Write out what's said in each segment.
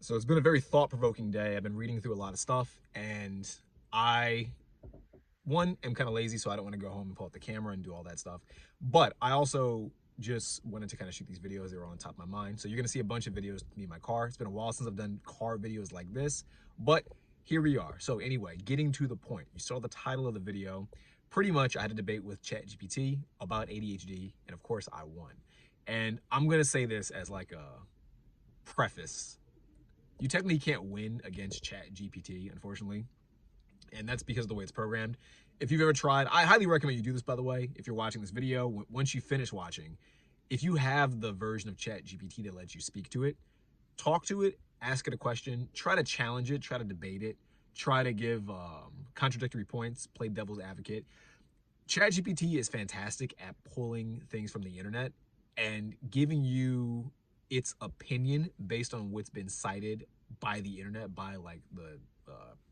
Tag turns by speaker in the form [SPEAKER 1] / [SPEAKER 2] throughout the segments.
[SPEAKER 1] So it's been a very thought-provoking day. I've been reading through a lot of stuff, and I, one, am kind of lazy, so I don't want to go home and pull out the camera and do all that stuff. But I also just wanted to kind of shoot these videos. They were on top of my mind. So you're going to see a bunch of videos of me in my car. It's been a while since I've done car videos like this, but here we are. So anyway, getting to the point. You saw the title of the video. Pretty much, I had a debate with ChatGPT about ADHD, and of course, I won. And I'm going to say this as like a preface. You technically can't win against ChatGPT, unfortunately, and that's because of the way it's programmed. If you've ever tried, I highly recommend you do this, by the way. If you're watching this video, once you finish watching, if you have the version of ChatGPT that lets you speak to it, talk to it, ask it a question, try to challenge it, try to debate it, try to give contradictory points, play devil's advocate. ChatGPT is fantastic at pulling things from the internet and giving you its opinion based on what's been cited by the internet, by like the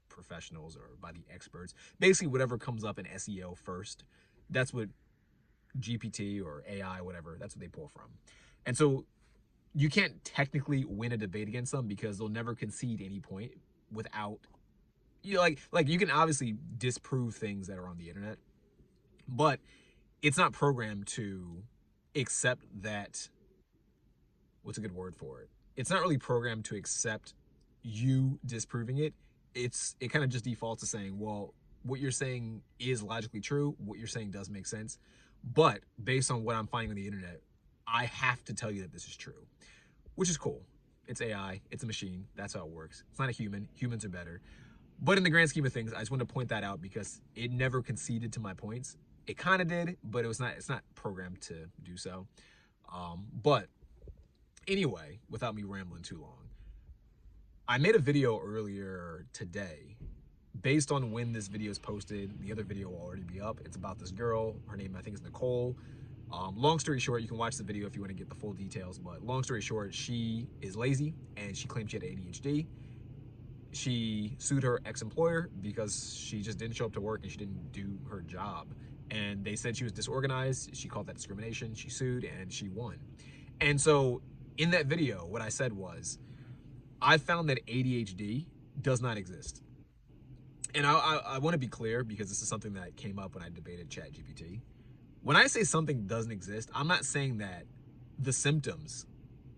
[SPEAKER 1] professionals or by the experts. Basically, whatever comes up in SEO first, that's what GPT or AI, whatever, that's what they pull from. And so you can't technically win a debate against them because they'll never concede any point without, you know, like you can obviously disprove things that are on the internet, but it's not programmed to accept that. What's a good word for it? It's not really programmed to accept you disproving it. It kind of just defaults to saying, well, what you're saying is logically true. What you're saying does make sense. But based on what I'm finding on the internet, I have to tell you that this is true, which is cool. It's AI. It's a machine. That's how it works. It's not a human. Humans are better. But in the grand scheme of things, I just want to point that out because it never conceded to my points. It kind of did, but it's not programmed to do so. But anyway, without me rambling too long, I made a video earlier today based on when this video is posted. The other video will already be up. It's about this girl. Her name, I think, is Nicole. Long story short, you can watch the video if you want to get the full details, but long story short, she is lazy and she claims she had ADHD. She sued her ex-employer because she just didn't show up to work and she didn't do her job. And they said she was disorganized. She called that discrimination. She sued and she won. And so in that video, what I said was, I found that ADHD does not exist. And I want to be clear because this is something that came up when I debated ChatGPT. When I say something doesn't exist, I'm not saying that the symptoms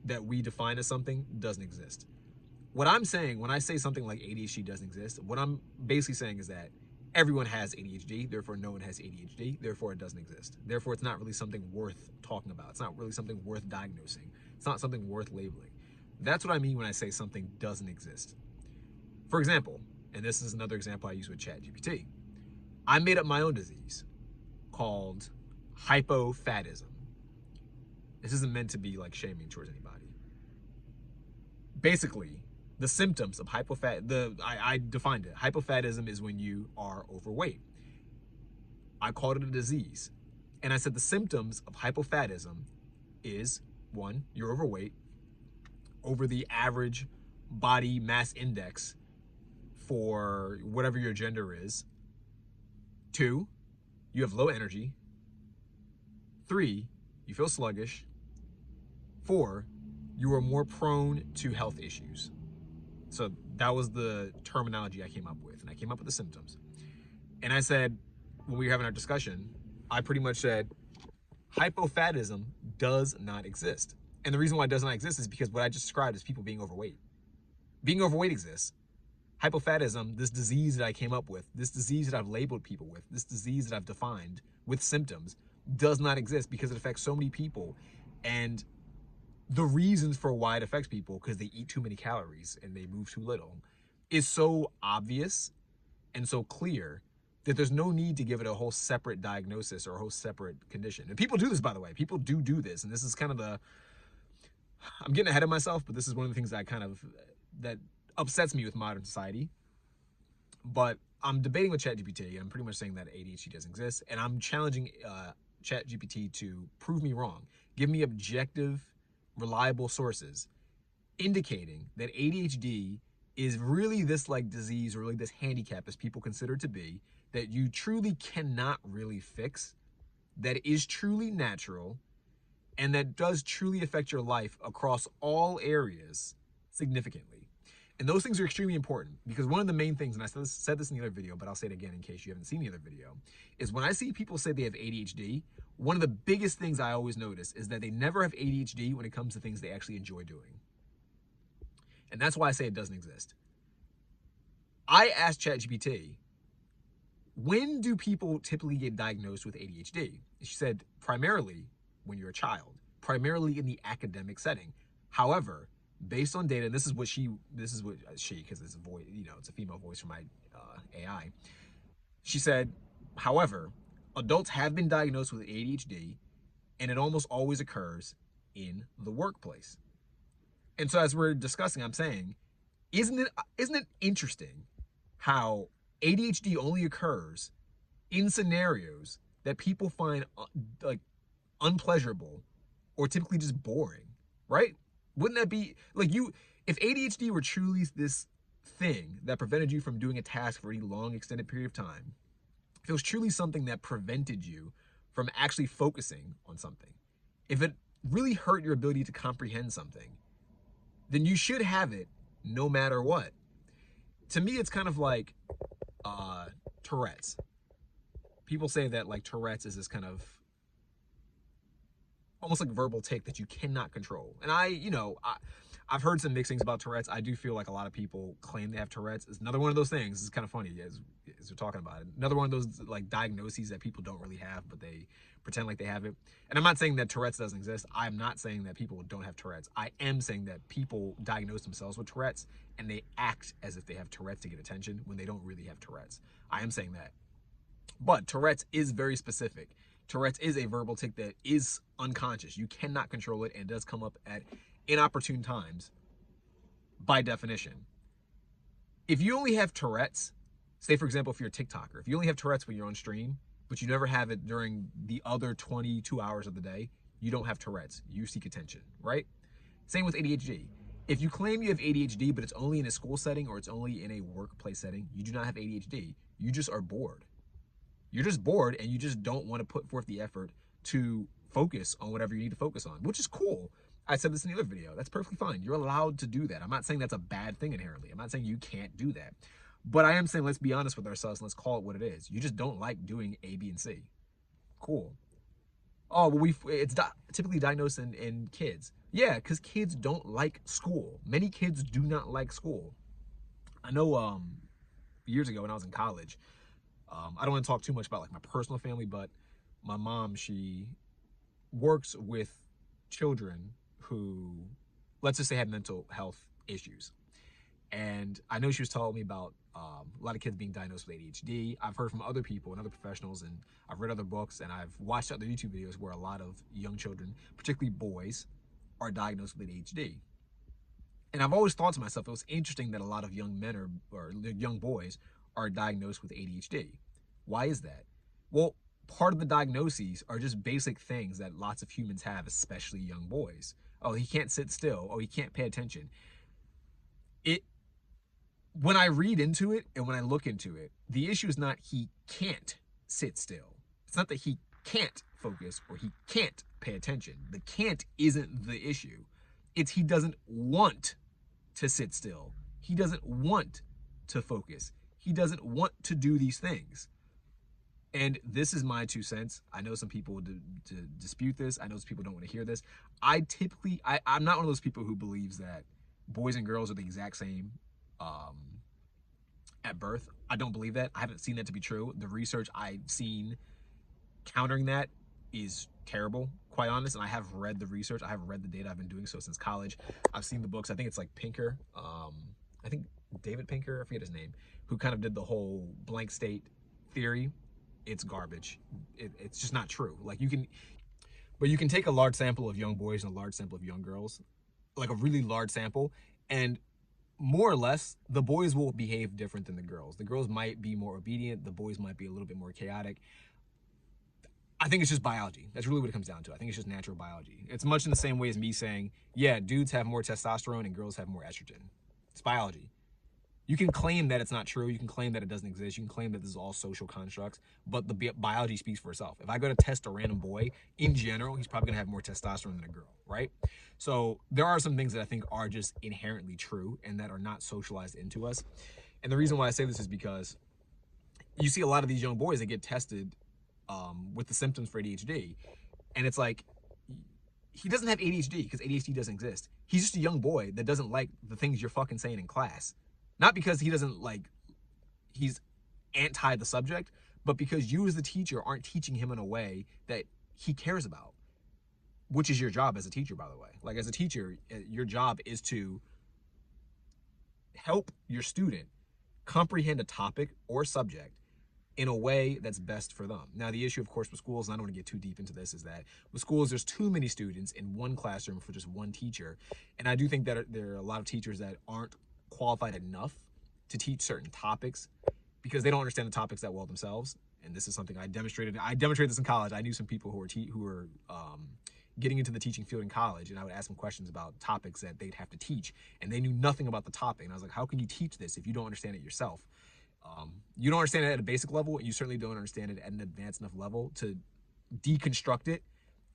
[SPEAKER 1] that we define as something doesn't exist. What I'm saying when I say something like ADHD doesn't exist, what I'm basically saying is that everyone has ADHD, therefore no one has ADHD, therefore it doesn't exist. Therefore it's not really something worth talking about. It's not really something worth diagnosing. It's not something worth labeling. That's what I mean when I say something doesn't exist. For example, and this is another example I use with ChatGPT, I made up my own disease called hypophatism. This isn't meant to be like shaming towards anybody. Basically, the symptoms of I defined it. Hypophatism is when you are overweight. I called it a disease. And I said the symptoms of hypophatism is, one, you're overweight, over the average body mass index for whatever your gender is. Two, you have low energy. Three, you feel sluggish. Four, you are more prone to health issues. So that was the terminology I came up with, and I came up with the symptoms. And I said, when we were having our discussion, I pretty much said, hypophatism does not exist. And the reason why it does not exist is because what I just described is people being overweight. Being overweight exists. Hypophatism, this disease that I came up with, this disease that I've labeled people with, this disease that I've defined with symptoms, does not exist because it affects so many people. And the reasons for why it affects people, because they eat too many calories and they move too little, is so obvious and so clear that there's no need to give it a whole separate diagnosis or a whole separate condition. And people do this, by the way. People do this. And this is kind of I'm getting ahead of myself, but this is one of the things that upsets me with modern society. But I'm debating with ChatGPT, and I'm pretty much saying that ADHD doesn't exist. And I'm challenging ChatGPT to prove me wrong. Give me objective, reliable sources indicating that ADHD is really this like disease or really this handicap, as people consider it to be, that you truly cannot really fix, that is truly natural, and that does truly affect your life across all areas significantly. And those things are extremely important, because one of the main things, and I said this in the other video, but I'll say it again in case you haven't seen the other video, is when I see people say they have ADHD, one of the biggest things I always notice is that they never have ADHD when it comes to things they actually enjoy doing. And that's why I say it doesn't exist. I asked ChatGPT, when do people typically get diagnosed with ADHD? She said, primarily when you're a child, primarily in the academic setting. However, based on data, and this is what she, because it's a voice, it's a female voice from my AI. She said, however, adults have been diagnosed with ADHD, and it almost always occurs in the workplace. And so as we're discussing, I'm saying, isn't it interesting how ADHD only occurs in scenarios that people find like unpleasurable or typically just boring, right? Wouldn't that be like if ADHD were truly this thing that prevented you from doing a task for any long extended period of time, if it was truly something that prevented you from actually focusing on something, if it really hurt your ability to comprehend something, then you should have it no matter what. To me, it's kind of like Tourette's. People say that like Tourette's is this kind of almost like verbal tic that you cannot control. And I've heard some mixed things about Tourette's. I do feel like a lot of people claim they have Tourette's. It's another one of those things. It's kind of funny as we're talking about it. Another one of those like diagnoses that people don't really have, but they pretend like they have it. And I'm not saying that Tourette's doesn't exist. I'm not saying that people don't have Tourette's. I am saying that people diagnose themselves with Tourette's and they act as if they have Tourette's to get attention when they don't really have Tourette's. I am saying that. But Tourette's is very specific. Tourette's is a verbal tic that is unconscious. You cannot control it, and it does come up at inopportune times by definition. If you only have Tourette's, say for example, if you're a TikToker, if you only have Tourette's when you're on stream, but you never have it during the other 22 hours of the day, you don't have Tourette's. You seek attention, right? Same with ADHD. If you claim you have ADHD, but it's only in a school setting or it's only in a workplace setting, you do not have ADHD. You just are bored. You're just bored and you just don't want to put forth the effort to focus on whatever you need to focus on, which is cool. I said this in the other video. That's perfectly fine. You're allowed to do that. I'm not saying that's a bad thing inherently. I'm not saying you can't do that. But I am saying let's be honest with ourselves and let's call it what it is. You just don't like doing A, B, and C. Cool. Oh, well, it's typically diagnosed in kids. Yeah, because kids don't like school. Many kids do not like school. I know years ago when I was in college, I don't want to talk too much about like my personal family, but my mom, she works with children who, let's just say, have mental health issues. And I know she was telling me about a lot of kids being diagnosed with ADHD. I've heard from other people and other professionals, and I've read other books, and I've watched other YouTube videos where a lot of young children, particularly boys, are diagnosed with ADHD. And I've always thought to myself, it was interesting that a lot of young men or young boys are diagnosed with ADHD. Why is that? Well, part of the diagnoses are just basic things that lots of humans have, especially young boys. Oh, he can't sit still. Oh, he can't pay attention. When I read into it and when I look into it, the issue is not he can't sit still. It's not that he can't focus or he can't pay attention. The can't isn't the issue. It's he doesn't want to sit still. He doesn't want to focus. He doesn't want to do these things. And this is my 2 cents. I know some people would dispute this. I know some people don't want to hear this. I'm not one of those people who believes that boys and girls are the exact same at birth. I don't believe that. I haven't seen that to be true. The research I've seen countering that is terrible, quite honest. And I have read the research. I have read the data. I've been doing so since college. I've seen the books. I think it's like Pinker. I think David Pinker, I forget his name, who kind of did the whole blank state theory. It's garbage. It's just not true. Like you can take a large sample of young boys and a large sample of young girls, like a really large sample, and more or less, the boys will behave different than the girls. The girls might be more obedient. The boys might be a little bit more chaotic. I think it's just biology. That's really what it comes down to. I think it's just natural biology. It's much in the same way as me saying, yeah, dudes have more testosterone and girls have more estrogen. It's biology. You can claim that it's not true. You can claim that it doesn't exist. You can claim that this is all social constructs, but the biology speaks for itself. If I go to test a random boy, in general, he's probably going to have more testosterone than a girl, right? So there are some things that I think are just inherently true and that are not socialized into us. And the reason why I say this is because you see a lot of these young boys that get tested with the symptoms for ADHD, and it's like, he doesn't have ADHD because ADHD doesn't exist. He's just a young boy that doesn't like the things you're fucking saying in class. Not because he doesn't like, he's anti the subject, but because you as the teacher aren't teaching him in a way that he cares about, which is your job as a teacher, by the way. Like, as a teacher, your job is to help your student comprehend a topic or subject in a way that's best for them. Now, the issue, of course, with schools, and I don't want to get too deep into this, is that with schools, there's too many students in one classroom for just one teacher. And I do think that there are a lot of teachers that aren't qualified enough to teach certain topics because they don't understand the topics that well themselves. And this is something I demonstrated. I demonstrated this in college. I knew some people who were getting into the teaching field in college, and I would ask them questions about topics that they'd have to teach, and they knew nothing about the topic. And I was like, how can you teach this if you don't understand it yourself? You don't understand it at a basic level, and you certainly don't understand it at an advanced enough level to deconstruct it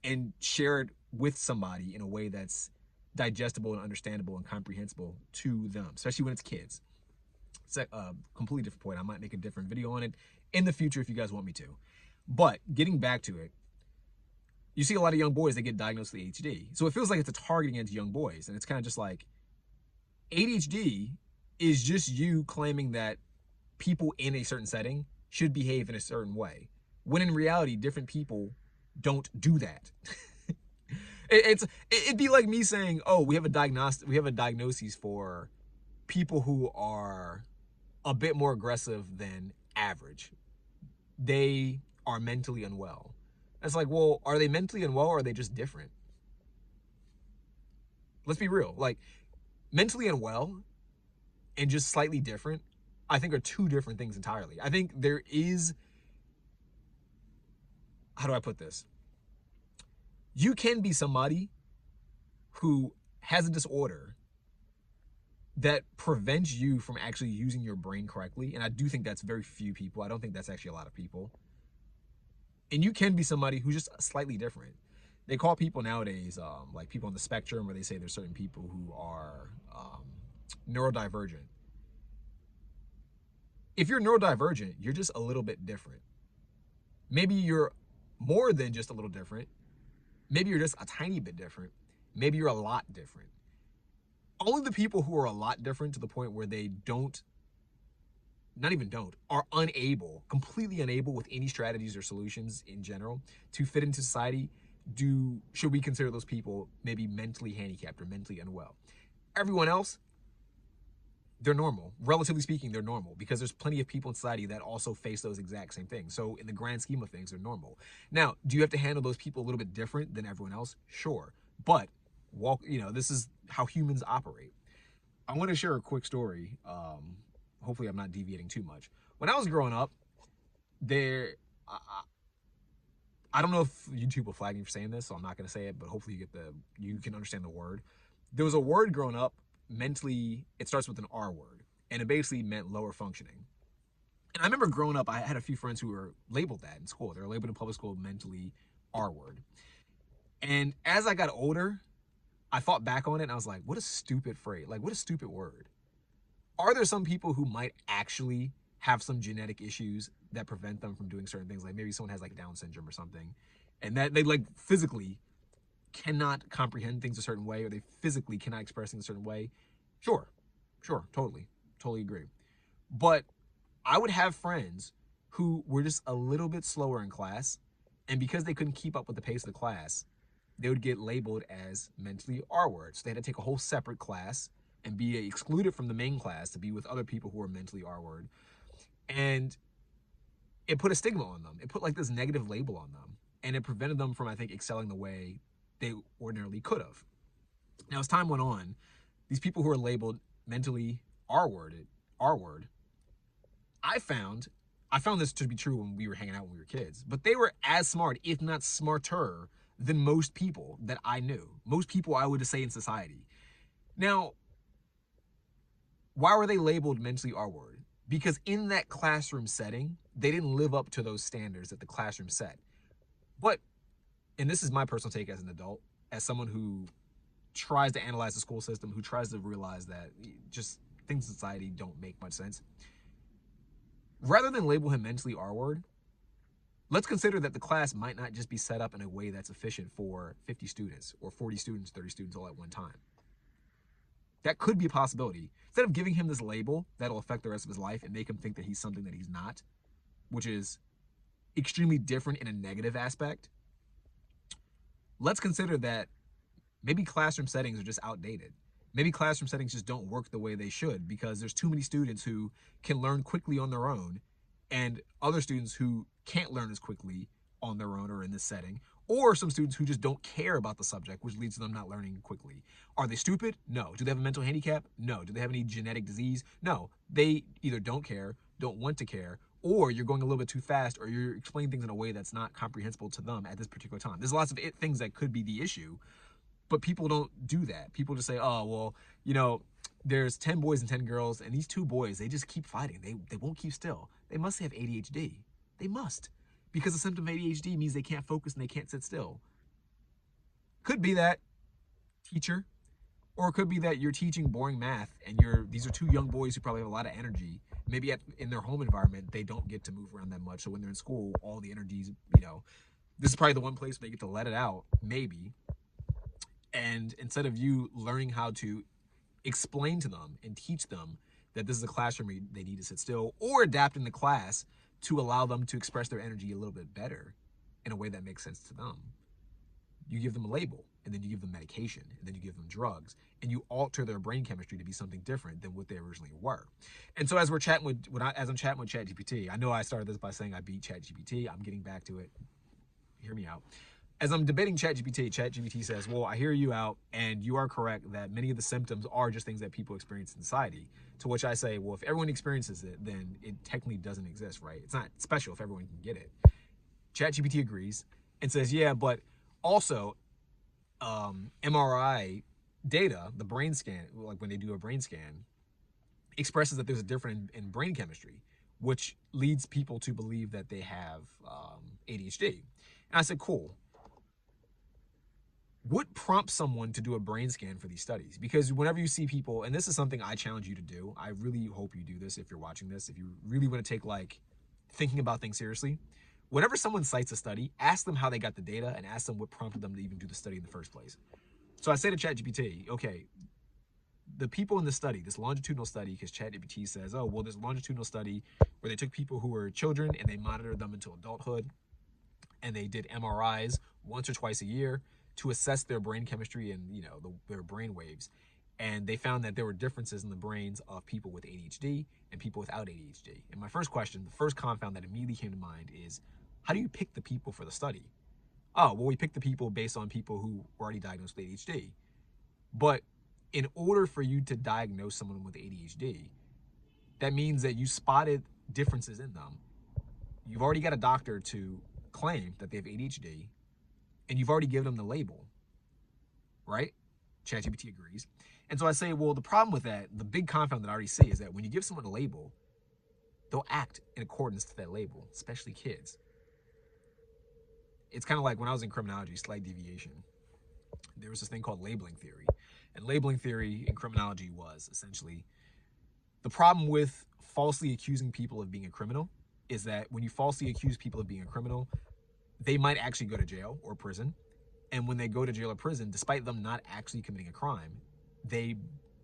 [SPEAKER 1] and share it with somebody in a way that's digestible and understandable and comprehensible to them, especially when it's kids. It's a completely different point. I might make a different video on it in the future if you guys want me to. But getting back to it, you see a lot of young boys that get diagnosed with ADHD. So it feels like it's a target against young boys. And it's kind of just like, ADHD is just you claiming that people in a certain setting should behave in a certain way, when in reality, different people don't do that. It'd be like me saying, oh, we have a diagnosis for people who are a bit more aggressive than average. They are mentally unwell. It's like, well, are they mentally unwell or are they just different? Let's be real. Like, mentally unwell and just slightly different, I think, are two different things entirely. I think there is, how do I put this? You can be somebody who has a disorder that prevents you from actually using your brain correctly. And I do think that's very few people. I don't think that's actually a lot of people. And you can be somebody who's just slightly different. They call people nowadays, like people on the spectrum, where they say there's certain people who are neurodivergent. If you're neurodivergent, you're just a little bit different. Maybe you're more than just a little different. Maybe you're just a tiny bit different. Maybe you're a lot different. Only the people who are a lot different to the point where they are unable, completely unable with any strategies or solutions in general to fit into society, should we consider those people maybe mentally handicapped or mentally unwell? Everyone else, they're normal. Relatively speaking, they're normal because there's plenty of people in society that also face those exact same things. So in the grand scheme of things, they're normal. Now, do you have to handle those people a little bit different than everyone else? Sure. But this is how humans operate. I want to share a quick story. Hopefully I'm not deviating too much. When I was growing up, I don't know if YouTube will flag me for saying this, so I'm not going to say it, but hopefully you can understand the word. There was a word growing up, mentally, it starts with an R word, and it basically meant lower functioning. And I remember growing up, I had a few friends who were labeled that in school. They were labeled in public school mentally R word. And as I got older, I thought back on it and I was like, what a stupid phrase. Like, what a stupid word. Are there some people who might actually have some genetic issues that prevent them from doing certain things? Like maybe someone has like Down syndrome or something, and that they like physically cannot comprehend things a certain way, or they physically cannot express things a certain way. Sure, totally agree. But I would have friends who were just a little bit slower in class, and because they couldn't keep up with the pace of the class, they would get labeled as mentally R words. So they had to take a whole separate class and be excluded from the main class to be with other people who are mentally R word. And it put a stigma on them. It put like this negative label on them, and it prevented them from, I think, excelling the way they ordinarily could have. Now, as time went on, these people who are labeled mentally R word, I found this to be true when we were hanging out when we were kids, but they were as smart, if not smarter, than most people that I knew. Most people I would say in society. Now, Why were they labeled mentally R-word? Because in that classroom setting, they didn't live up to those standards that the classroom set. But, and this is my personal take as an adult, as someone who tries to analyze the school system, who tries to realize that just things in society don't make much sense. Rather than label him mentally R-word, let's consider that the class might not just be set up in a way that's efficient for 50 students or 40 students, 30 students all at one time. That could be a possibility. Instead of giving him this label that'll affect the rest of his life and make him think that he's something that he's not, which is extremely different in a negative aspect, let's consider that maybe classroom settings are just outdated. Maybe classroom settings just don't work the way they should because there's too many students who can learn quickly on their own and other students who can't learn as quickly on their own or in this setting, or some students who just don't care about the subject, which leads to them not learning quickly. Are they stupid? No. Do they have a mental handicap? No. Do they have any genetic disease? No. They either don't care, don't want to care, or you're going a little bit too fast, or you're explaining things in a way that's not comprehensible to them at this particular time. There's lots of things that could be the issue, but people don't do that. People just say, oh, well, you know, there's 10 boys and 10 girls, and these 2 boys, they just keep fighting. They won't keep still. They must have ADHD. They must. Because the symptom of ADHD means they can't focus and they can't sit still. Could be that, teacher. Or it could be that you're teaching boring math and these are 2 young boys who probably have a lot of energy. Maybe in their home environment, they don't get to move around that much. So when they're in school, all the energy's, this is probably the one place where they get to let it out, maybe. And instead of you learning how to explain to them and teach them that this is a classroom where they need to sit still, or adapting the class to allow them to express their energy a little bit better in a way that makes sense to them, you give them a label, and then you give them medication, and then you give them drugs, and you alter their brain chemistry to be something different than what they originally were. And so as I'm chatting with ChatGPT, I know I started this by saying I beat ChatGPT. I'm getting back to it. Hear me out. As I'm debating ChatGPT says, well, I hear you out, and you are correct that many of the symptoms are just things that people experience in society. To which I say, well, if everyone experiences it, then it technically doesn't exist, right? It's not special if everyone can get it. ChatGPT agrees and says, yeah, but also MRI data, the brain scan, like when they do a brain scan, expresses that there's a difference in brain chemistry, which leads people to believe that they have ADHD. And I said, cool. What prompts someone to do a brain scan for these studies? Because whenever you see people, and this is something I challenge you to do, I really hope you do this if you're watching this, if you really want to take thinking about things seriously, whenever someone cites a study, ask them how they got the data and ask them what prompted them to even do the study in the first place. So I say to ChatGPT, okay, the people in the study, this longitudinal study, because ChatGPT says, oh, well, there's a longitudinal study where they took people who were children and they monitored them until adulthood, and they did MRIs once or twice a year to assess their brain chemistry and their brain waves, and they found that there were differences in the brains of people with ADHD and people without ADHD. And my first question, the first confound that immediately came to mind is, how do you pick the people for the study? Oh, well, we picked the people based on people who were already diagnosed with ADHD. But in order for you to diagnose someone with ADHD, that means that you spotted differences in them. You've already got a doctor to claim that they have ADHD, and you've already given them the label, right? ChatGPT agrees. And so I say, well, the problem with that, the big confound that I already see is that when you give someone a label, they'll act in accordance to that label, especially kids. It's kind of like when I was in criminology, slight deviation. There was this thing called labeling theory. And labeling theory in criminology was essentially the problem with falsely accusing people of being a criminal is that when you falsely accuse people of being a criminal, they might actually go to jail or prison. And when they go to jail or prison, despite them not actually committing a crime, they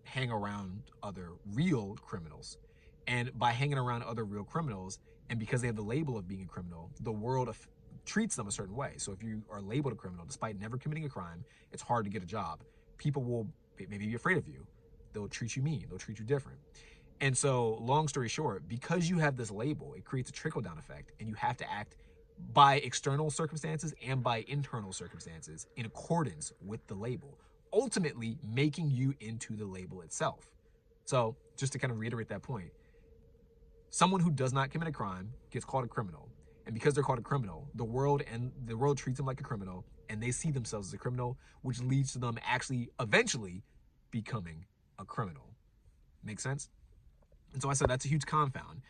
[SPEAKER 1] hang around other real criminals. And by hanging around other real criminals, and because they have the label of being a criminal, the world treats them a certain way. So if you are labeled a criminal, despite never committing a crime, it's hard to get a job. People will maybe be afraid of you. They'll treat you mean. They'll treat you different. And so, long story short, because you have this label, it creates a trickle-down effect, and you have to act by external circumstances and by internal circumstances in accordance with the label, ultimately making you into the label itself. So, just to kind of reiterate that point, someone who does not commit a crime gets called a criminal. And because they're called a criminal, the world treats them like a criminal, and they see themselves as a criminal, which leads to them actually eventually becoming a criminal. Make sense? And so I said that's a huge confound.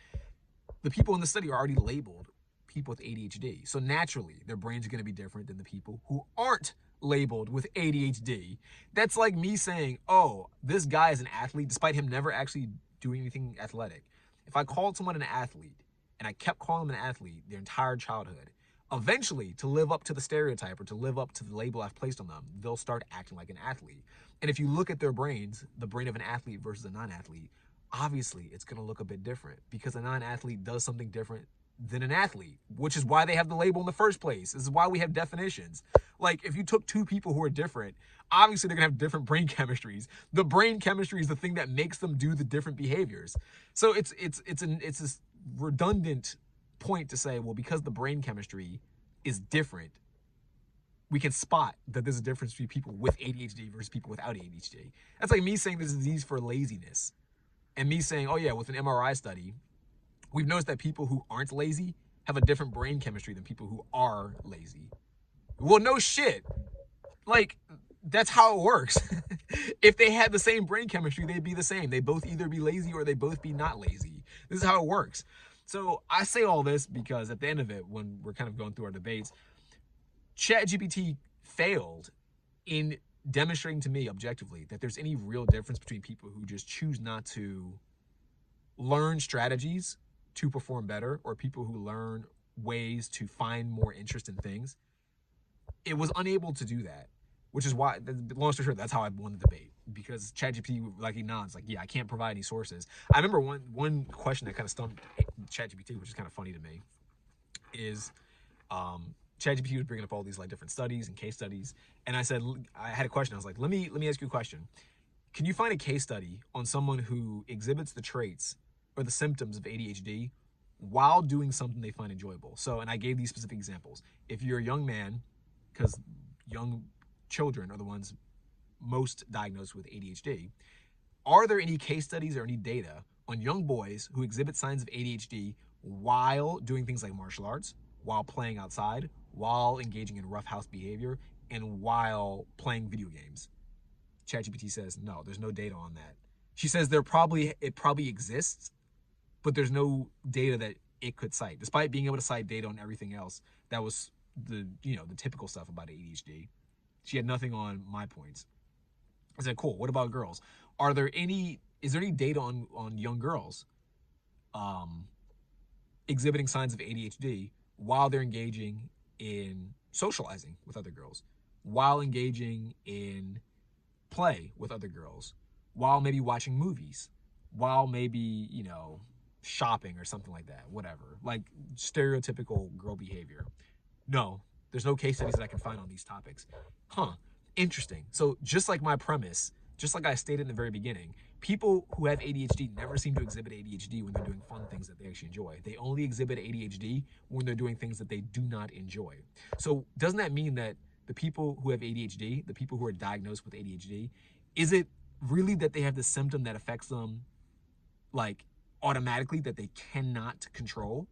[SPEAKER 1] The people in the study are already labeled people with ADHD. So naturally, their brains are going to be different than the people who aren't labeled with ADHD. That's like me saying, oh, this guy is an athlete despite him never actually doing anything athletic. If I called someone an athlete and I kept calling them an athlete their entire childhood, eventually, to live up to the stereotype or to live up to the label I've placed on them, they'll start acting like an athlete. And if you look at their brains, the brain of an athlete versus a non-athlete, obviously it's going to look a bit different because a non-athlete does something different than an athlete, which is why they have the label in the first place. This is why we have definitions. Like if you took two people who are different, obviously they're gonna have different brain chemistries. The brain chemistry is the thing that makes them do the different behaviors. So it's this redundant point to say, well, because the brain chemistry is different, we can spot that there's a difference between people with ADHD versus people without ADHD. That's like me saying there's a disease for laziness, and me saying, oh yeah, with an MRI study, we've noticed that people who aren't lazy have a different brain chemistry than people who are lazy. Well, no shit. Like, that's how it works. If they had the same brain chemistry, they'd be the same. They both either be lazy or they both be not lazy. This is how it works. So I say all this because at the end of it, when we're kind of going through our debates, ChatGPT failed in demonstrating to me objectively that there's any real difference between people who just choose not to learn strategies to perform better or people who learn ways to find more interest in things. It was unable to do that, which is why, long story short, that's how I won the debate, because ChatGPT, like, he nods, like, yeah, I can't provide any sources. I remember one question that kind of stumped ChatGPT, which is kind of funny to me, is ChatGPT was bringing up all these like different studies and case studies, and I said, I had a question. I was like, let me ask you a question. Can you find a case study on someone who exhibits the traits or the symptoms of ADHD while doing something they find enjoyable? So, and I gave these specific examples. If you're a young man, because young children are the ones most diagnosed with ADHD, are there any case studies or any data on young boys who exhibit signs of ADHD while doing things like martial arts, while playing outside, while engaging in roughhouse behavior, and while playing video games? ChatGPT says, no, there's no data on that. She says it probably exists, but there's no data that it could cite. Despite being able to cite data on everything else, that was the typical stuff about ADHD. She had nothing on my points. I said, cool, what about girls? Is there any data on young girls exhibiting signs of ADHD while they're engaging in socializing with other girls, while engaging in play with other girls, while maybe watching movies, while maybe, shopping or something like that, whatever, like stereotypical girl behavior? No, there's no case studies that I can find on these topics. Huh, interesting. So just like my premise, just like I stated in the very beginning, people who have ADHD never seem to exhibit ADHD when they're doing fun things that they actually enjoy. They only exhibit ADHD when they're doing things that they do not enjoy. So doesn't that mean that the people who have ADHD, the people who are diagnosed with ADHD, is it really that they have this symptom that affects them like automatically that they cannot control?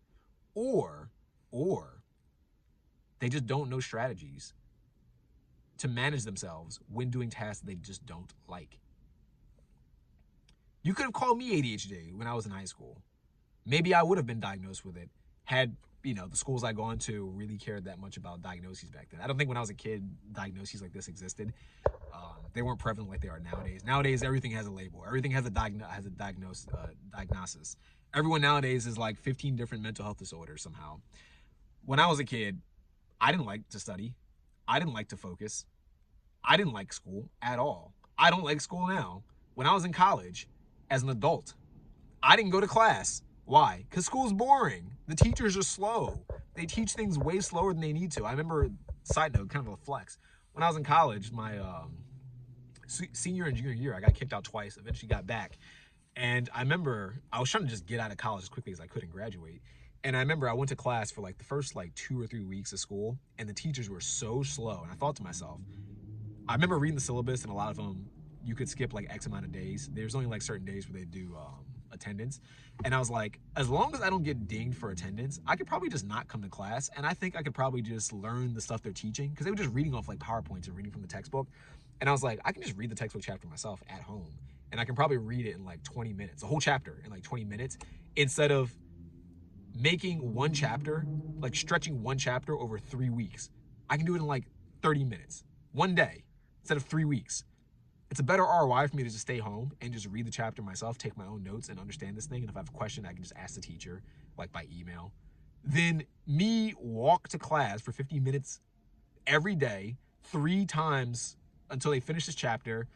[SPEAKER 1] Or they just don't know strategies to manage themselves when doing tasks they just don't like? You could have called me ADHD when I was in high school. Maybe I would have been diagnosed with it had, the schools I gone to really cared that much about diagnoses back then. I don't think when I was a kid, diagnoses like this existed. They weren't prevalent like they are nowadays. Nowadays, everything has a label. Everything has a diagnosis. Everyone nowadays is like 15 different mental health disorders somehow. When I was a kid, I didn't like to study. I didn't like to focus. I didn't like school at all. I don't like school now. When I was in college, as an adult, I didn't go to class. Why? Because school's boring. The teachers are slow. They teach things way slower than they need to. I remember, side note, kind of a flex. When I was in college, my senior and junior year, I got kicked out twice, eventually got back. And I remember I was trying to just get out of college as quickly as I could and graduate. And I remember I went to class for like the first 2 or 3 weeks of school, and the teachers were so slow. And I thought to myself, I remember reading the syllabus, and a lot of them, you could skip like X amount of days. There's only like certain days where they do attendance. And I was like, as long as I don't get dinged for attendance, I could probably just not come to class. And I think I could probably just learn the stuff they're teaching, because they were just reading off like PowerPoints and reading from the textbook. And I was like, I can just read the textbook chapter myself at home and I can probably read it in like 20 minutes, a whole chapter in like 20 minutes, instead of making one chapter, like stretching one chapter over 3 weeks. I can do it in like 30 minutes, one day, instead of 3 weeks. It's a better ROI for me to just stay home and just read the chapter myself, take my own notes, and understand this thing. And if I have a question, I can just ask the teacher, like by email. Then me walk to class for 50 minutes every day, 3 times until they finish this chapter.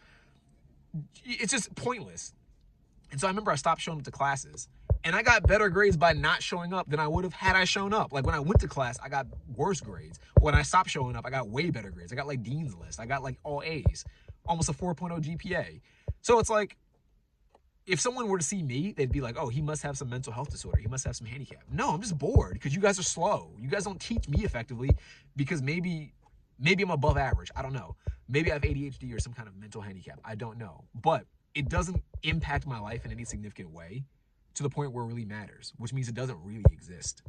[SPEAKER 1] It's just pointless. And so I remember I stopped showing up to classes, and I got better grades by not showing up than I would have had I shown up. Like when I went to class, I got worse grades. When I stopped showing up, I got way better grades. I got like Dean's List. I got like all A's, almost a 4.0 GPA. So it's like, if someone were to see me, they'd be like, oh, he must have some mental health disorder. He must have some handicap. No, I'm just bored because you guys are slow. You guys don't teach me effectively because maybe I'm above average. I don't know. Maybe I have ADHD or some kind of mental handicap. I don't know. But it doesn't impact my life in any significant way to the point where it really matters, which means it doesn't really exist.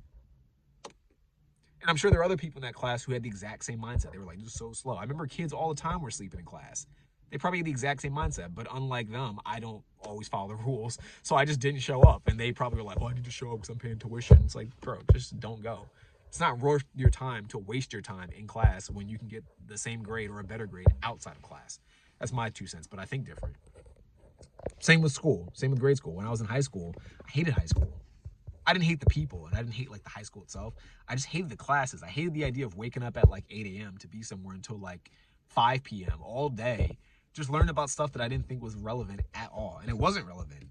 [SPEAKER 1] And I'm sure there are other people in that class who had the exact same mindset. They were like, this is so slow. I remember kids all the time were sleeping in class. They probably had the exact same mindset, but unlike them, I don't always follow the rules. So I just didn't show up. And they probably were like, well, I need to show up because I'm paying tuition. It's like, bro, just don't go. It's not worth your time to waste your time in class when you can get the same grade or a better grade outside of class. That's my 2 cents, but I think different. Same with school. Same with grade school. When I was in high school, I hated high school. I didn't hate the people, and I didn't hate like the high school itself. I just hated the classes. I hated the idea of waking up at like 8 a.m. to be somewhere until like 5 p.m. all day, just learning about stuff that I didn't think was relevant at all. And it wasn't relevant.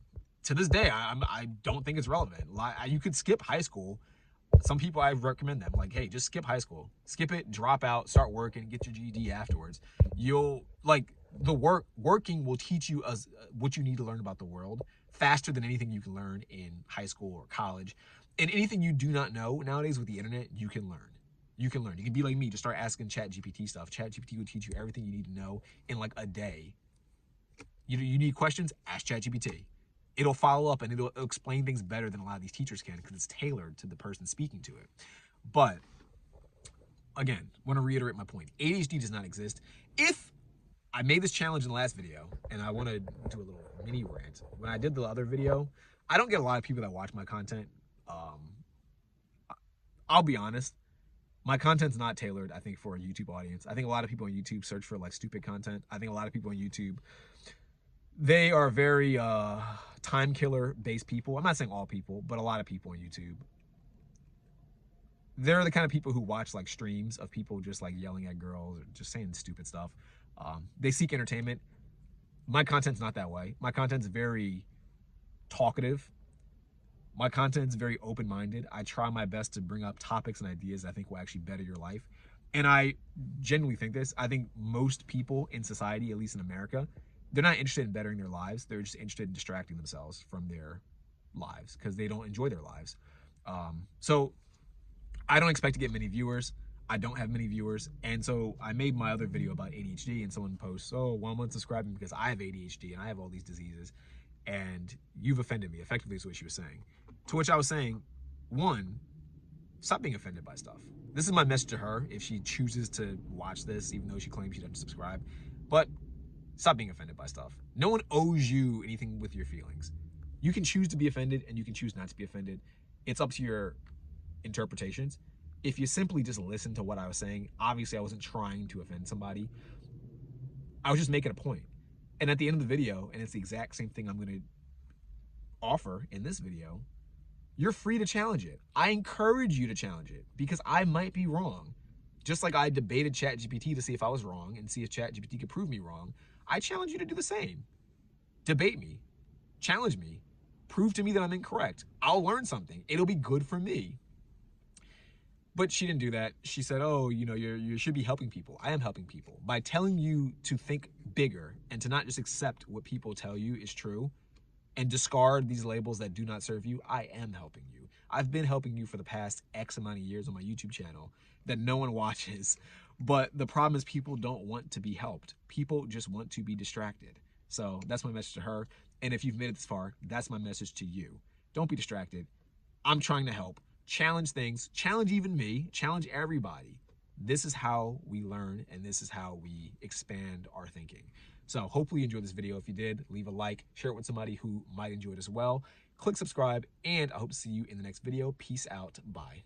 [SPEAKER 1] To this day, I don't think it's relevant. You could skip high school. Some people, I recommend them, like, hey, just skip high school. Skip it, drop out, start working, get your GED afterwards. You'll, like, working will teach you what you need to learn about the world faster than anything you can learn in high school or college. And anything you do not know nowadays with the internet, you can learn. You can learn. You can be like me, just start asking ChatGPT stuff. ChatGPT will teach you everything you need to know in like a day. You need questions? Ask ChatGPT. It'll follow up and it'll explain things better than a lot of these teachers can because it's tailored to the person speaking to it. But again, I want to reiterate my point. ADHD does not exist. If I made this challenge in the last video, and I want to do a little mini rant. When I did the other video, I don't get a lot of people that watch my content. I'll be honest. My content's not tailored, I think, for a YouTube audience. I think a lot of people on YouTube search for like stupid content. I think a lot of people on YouTube, they are very time killer based people. I'm not saying all people, but a lot of people on YouTube. They're the kind of people who watch like streams of people just like yelling at girls or just saying stupid stuff. They seek entertainment. My content's not that way. My content's very talkative. My content's very open-minded. I try my best to bring up topics and ideas I think will actually better your life. And I genuinely think this. I think most people in society, at least in America, they're not interested in bettering their lives. They're just interested in distracting themselves from their lives because they don't enjoy their lives. So I don't expect to get many viewers. I don't have many viewers. And so I made my other video about ADHD and someone posts, oh, well, I'm unsubscribing because I have ADHD and I have all these diseases. And you've offended me, effectively is what she was saying. To which I was saying, one, stop being offended by stuff. This is my message to her if she chooses to watch this, even though she claims she doesn't subscribe. But stop being offended by stuff. No one owes you anything with your feelings. You can choose to be offended and you can choose not to be offended. It's up to your interpretations. If you simply just listen to what I was saying, obviously I wasn't trying to offend somebody. I was just making a point. And at the end of the video, and it's the exact same thing I'm going to offer in this video, you're free to challenge it. I encourage you to challenge it because I might be wrong. Just like I debated ChatGPT to see if I was wrong and see if ChatGPT could prove me wrong, I challenge you to do the same. Debate me. Challenge me. Prove to me that I'm incorrect. I'll learn something. It'll be good for me. But she didn't do that. She said, oh, you should be helping people. I am helping people. By telling you to think bigger and to not just accept what people tell you is true and discard these labels that do not serve you, I am helping you. I've been helping you for the past X amount of years on my YouTube channel that no one watches. But the problem is people don't want to be helped. People just want to be distracted. So that's my message to her. And if you've made it this far, that's my message to you. Don't be distracted. I'm trying to help. Challenge things, challenge even me, challenge everybody. This is how we learn, and this is how we expand our thinking. So hopefully you enjoyed this video. If you did, leave a like, share it with somebody who might enjoy it as well. Click subscribe, and I hope to see you in the next video. Peace out. Bye.